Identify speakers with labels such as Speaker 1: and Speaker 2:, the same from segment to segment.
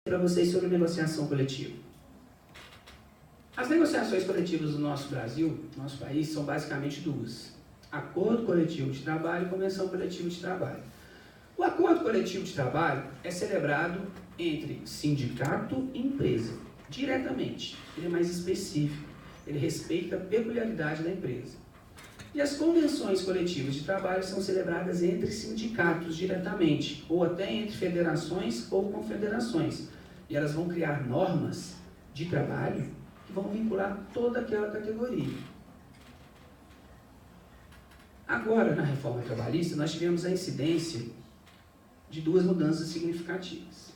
Speaker 1: para vocês sobre negociação coletiva. As negociações coletivas do nosso Brasil, do nosso país, são basicamente duas: acordo coletivo de trabalho e convenção coletiva de trabalho. O acordo coletivo de trabalho é celebrado entre sindicato e empresa, diretamente. Ele é mais específico, ele respeita a peculiaridade da empresa. E as convenções coletivas de trabalho são celebradas entre sindicatos diretamente, ou até entre federações ou confederações. E elas vão criar normas de trabalho que vão vincular toda aquela categoria. Agora, na reforma trabalhista, nós tivemos a incidência de duas mudanças significativas.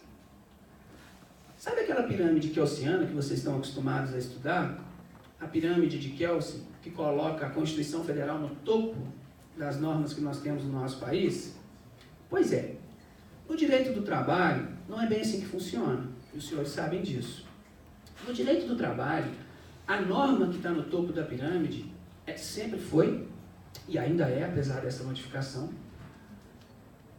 Speaker 1: Sabe aquela pirâmide kelseniana que vocês estão acostumados a estudar? A pirâmide de Kelsen, que coloca a Constituição Federal no topo das normas que nós temos no nosso país? Pois é, no direito do trabalho não é bem assim que funciona, e os senhores sabem disso. No direito do trabalho, a norma que está no topo da pirâmide sempre foi, e ainda é, apesar dessa modificação,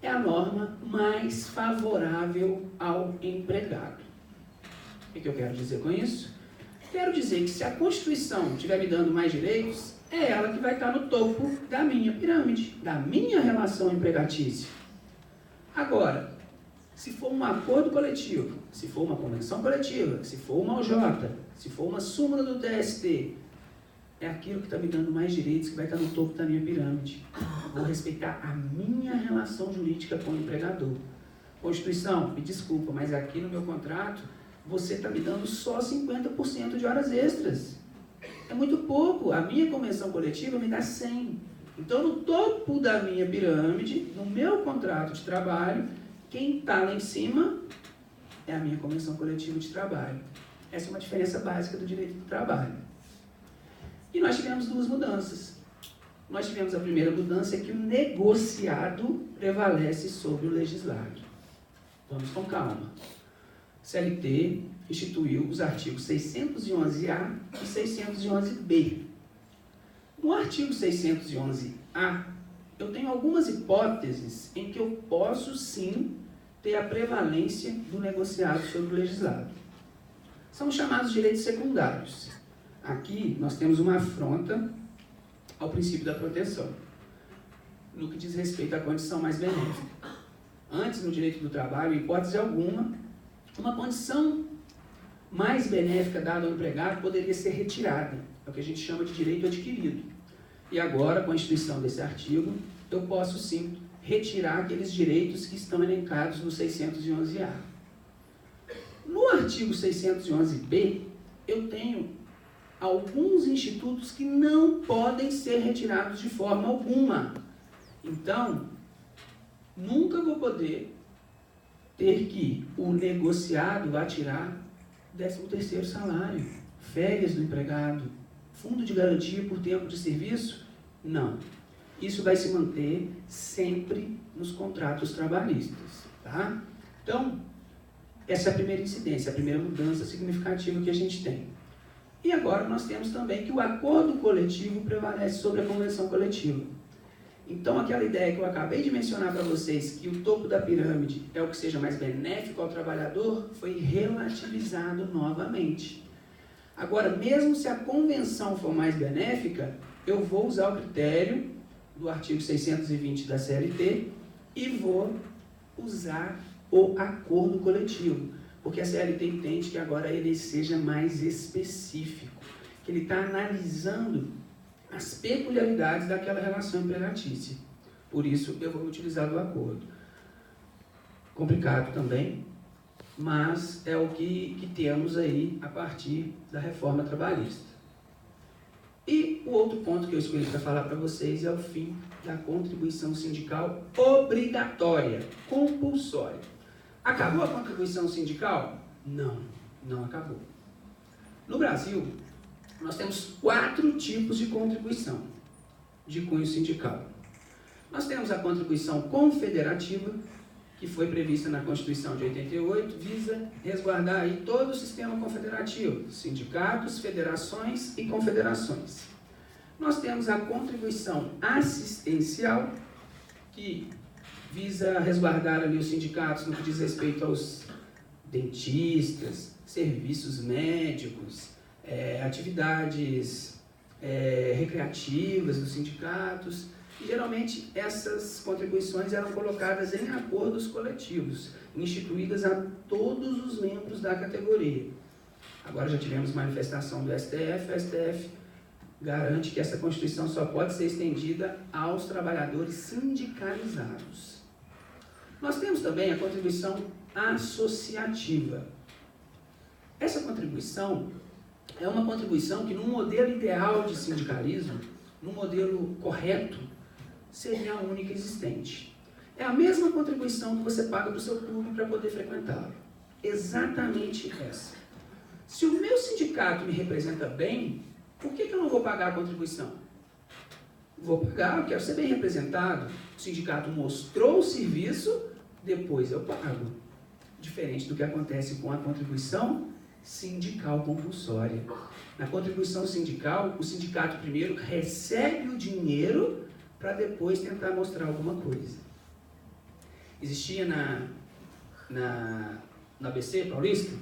Speaker 1: é a norma mais favorável ao empregado. O que eu quero dizer com isso? Quero dizer que se a Constituição estiver me dando mais direitos, é ela que vai estar no topo da minha pirâmide, da minha relação empregatícia. Agora, se for um acordo coletivo, se for uma convenção coletiva, se for uma OJ, se for uma súmula do TST, é aquilo que está me dando mais direitos que vai estar no topo da minha pirâmide. Vou respeitar a minha relação jurídica com o empregador. Constituição, me desculpa, mas aqui no meu contrato, você está me dando só 50% de horas extras. É muito pouco. A minha convenção coletiva me dá 100%. Então, no topo da minha pirâmide, no meu contrato de trabalho, quem está lá em cima é a minha convenção coletiva de trabalho. Essa é uma diferença básica do direito do trabalho. E nós tivemos duas mudanças. Nós tivemos a primeira mudança, que o negociado prevalece sobre o legislado. Vamos com calma. CLT instituiu os artigos 611-A e 611-B. No artigo 611-A, eu tenho algumas hipóteses em que eu posso, sim, ter a prevalência do negociado sobre o legislado. São chamados direitos secundários. Aqui, nós temos uma afronta ao princípio da proteção, no que diz respeito à condição mais benéfica. Antes, no direito do trabalho, em hipótese alguma, uma condição mais benéfica dada ao empregado poderia ser retirada. É o que a gente chama de direito adquirido. E agora, com a instituição desse artigo, eu posso sim retirar aqueles direitos que estão elencados no 611-A. No artigo 611-B, eu tenho alguns institutos que não podem ser retirados de forma alguma. Então, nunca vou poder ter que o negociado vá tirar 13º salário, férias do empregado, fundo de garantia por tempo de serviço. Não. Isso vai se manter sempre nos contratos trabalhistas. Tá? Então, essa é a primeira incidência, a primeira mudança significativa que a gente tem. E agora nós temos também que o acordo coletivo prevalece sobre a convenção coletiva. Então, aquela ideia que eu acabei de mencionar para vocês, que o topo da pirâmide é o que seja mais benéfico ao trabalhador, foi relativizado novamente. Agora, mesmo se a convenção for mais benéfica, eu vou usar o critério do artigo 620 da CLT e vou usar o acordo coletivo, porque a CLT entende que agora ele seja mais específico, que ele está analisando as peculiaridades daquela relação empregatícia. Por isso, eu vou utilizar o acordo. Complicado também, mas é o que temos aí a partir da reforma trabalhista. E o outro ponto que eu escolhi para falar para vocês é o fim da contribuição sindical obrigatória, compulsória. Acabou a contribuição sindical? Não, não acabou. No Brasil, nós temos 4 tipos de contribuição de cunho sindical. Nós temos a contribuição confederativa, que foi prevista na Constituição de 88, visa resguardar aí todo o sistema confederativo, sindicatos, federações e confederações. Nós temos a contribuição assistencial, que visa resguardar ali os sindicatos no que diz respeito aos dentistas, serviços médicos, atividades recreativas dos sindicatos. E, geralmente, essas contribuições eram colocadas em acordos coletivos, instituídas a todos os membros da categoria. Agora já tivemos manifestação do STF, o STF garante que essa Constituição só pode ser estendida aos trabalhadores sindicalizados. Nós temos também a contribuição associativa. Essa contribuição é uma contribuição que, num modelo ideal de sindicalismo, num modelo correto, seria a única existente. É a mesma contribuição que você paga para o seu clube para poder frequentá-lo. Exatamente essa. Se o meu sindicato me representa bem, por que eu não vou pagar a contribuição? Vou pagar, eu quero ser bem representado. O sindicato mostrou o serviço, depois eu pago. Diferente do que acontece com a contribuição sindical compulsória. Na contribuição sindical, o sindicato primeiro recebe o dinheiro para depois tentar mostrar alguma coisa. Existia na ABC Paulista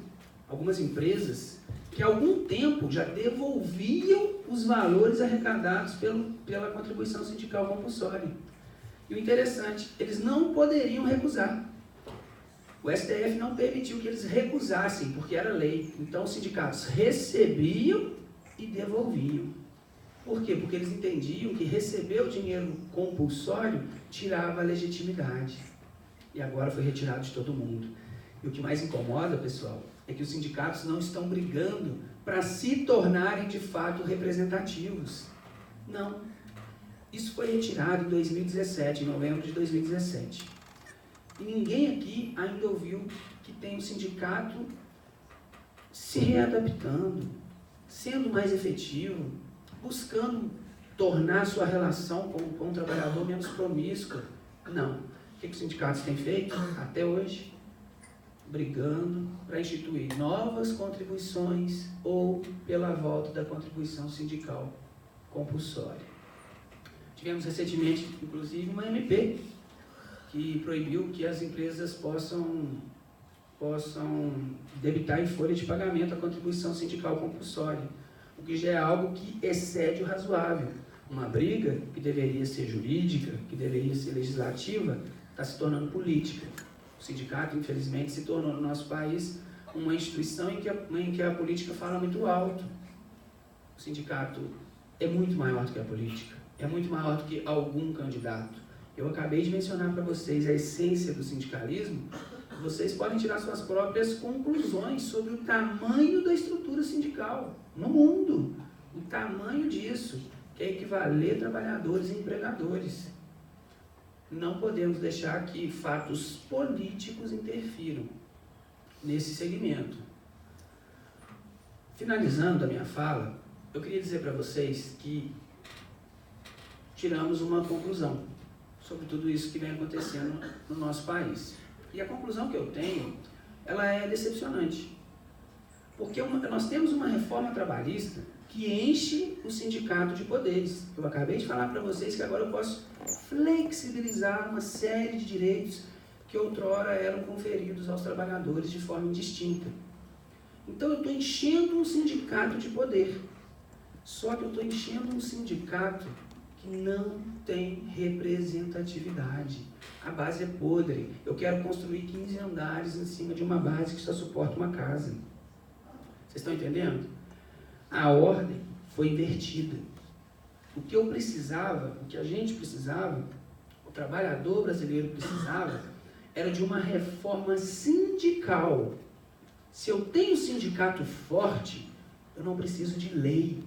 Speaker 1: algumas empresas que há algum tempo já devolviam os valores arrecadados pela contribuição sindical compulsória. E o interessante, eles não poderiam recusar. O STF não permitiu que eles recusassem, porque era lei. Então, os sindicatos recebiam e devolviam. Por quê? Porque eles entendiam que receber o dinheiro compulsório tirava a legitimidade. E agora foi retirado de todo mundo. E o que mais incomoda, pessoal, é que os sindicatos não estão brigando para se tornarem de fato representativos. Não. Isso foi retirado em 2017, em novembro de 2017. E ninguém aqui ainda ouviu que tem um sindicato se readaptando, sendo mais efetivo, buscando tornar sua relação com o trabalhador menos promíscua. Não. O que os sindicatos têm feito até hoje? Brigando para instituir novas contribuições ou pela volta da contribuição sindical compulsória. Tivemos recentemente, inclusive, uma MP que proibiu que as empresas possam debitar em folha de pagamento a contribuição sindical compulsória, o que já é algo que excede o razoável. Uma briga que deveria ser jurídica, que deveria ser legislativa, está se tornando política. O sindicato, infelizmente, se tornou no nosso país uma instituição em que a política fala muito alto. O sindicato é muito maior do que a política, é muito maior do que algum candidato. Eu acabei de mencionar para vocês a essência do sindicalismo. Vocês podem tirar suas próprias conclusões sobre o tamanho da estrutura sindical no mundo. O tamanho disso, que é equivaler trabalhadores e empregadores. Não podemos deixar que fatos políticos interfiram nesse segmento. Finalizando a minha fala, eu queria dizer para vocês que tiramos uma conclusão sobre tudo isso que vem acontecendo no nosso país. E a conclusão que eu tenho, ela é decepcionante. Porque nós temos uma reforma trabalhista que enche o sindicato de poderes. Eu acabei de falar para vocês que agora eu posso flexibilizar uma série de direitos que outrora eram conferidos aos trabalhadores de forma indistinta. Então eu estou enchendo um sindicato de poder. Só que eu estou enchendo um sindicato que não tem representatividade. A base é podre. Eu quero construir 15 andares em cima de uma base que só suporta uma casa. Vocês estão entendendo? A ordem foi invertida. O que eu precisava, o que a gente precisava, o trabalhador brasileiro precisava, era de uma reforma sindical. Se eu tenho um sindicato forte, eu não preciso de lei.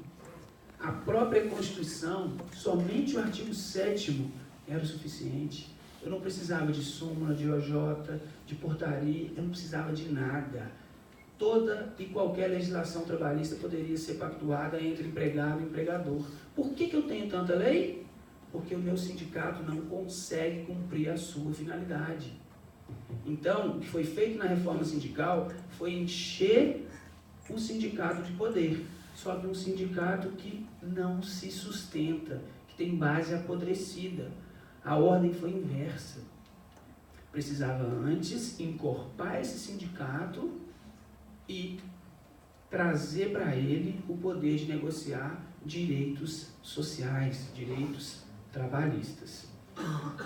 Speaker 1: A própria Constituição, somente o artigo 7º era o suficiente. Eu não precisava de súmula, de OJ, de portaria, eu não precisava de nada. Toda e qualquer legislação trabalhista poderia ser pactuada entre empregado e empregador. Por que eu tenho tanta lei? Porque o meu sindicato não consegue cumprir a sua finalidade. Então, o que foi feito na reforma sindical foi encher o sindicato de poder. Só que um sindicato que não se sustenta, que tem base apodrecida. A ordem foi inversa. precisava antes encorpar esse sindicato e trazer para ele o poder de negociar direitos sociais, direitos trabalhistas.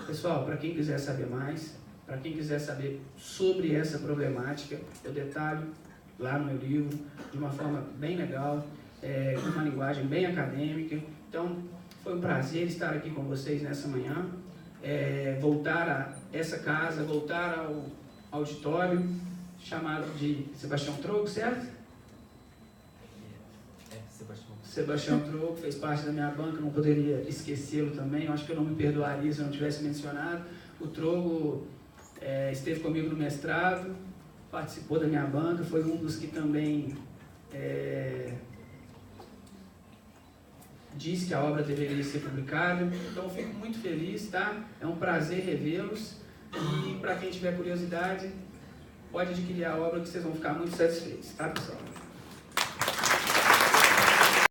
Speaker 1: Pessoal, para quem quiser saber mais, para quem quiser saber sobre essa problemática, eu detalho lá no meu livro, de uma forma bem legal, com uma linguagem bem acadêmica. Então, foi um prazer estar aqui com vocês nessa manhã, voltar a essa casa, voltar ao auditório, chamado de Sebastião Troco, certo? Sebastião Troco fez parte da minha banca, não poderia esquecê-lo também, eu acho que eu não me perdoaria se eu não tivesse mencionado. O Troco esteve comigo no mestrado, participou da minha banca, foi um dos que também disse que a obra deveria ser publicada, então eu fico muito feliz, tá? É um prazer revê-los, e para quem tiver curiosidade, pode adquirir a obra que vocês vão ficar muito satisfeitos, tá, pessoal?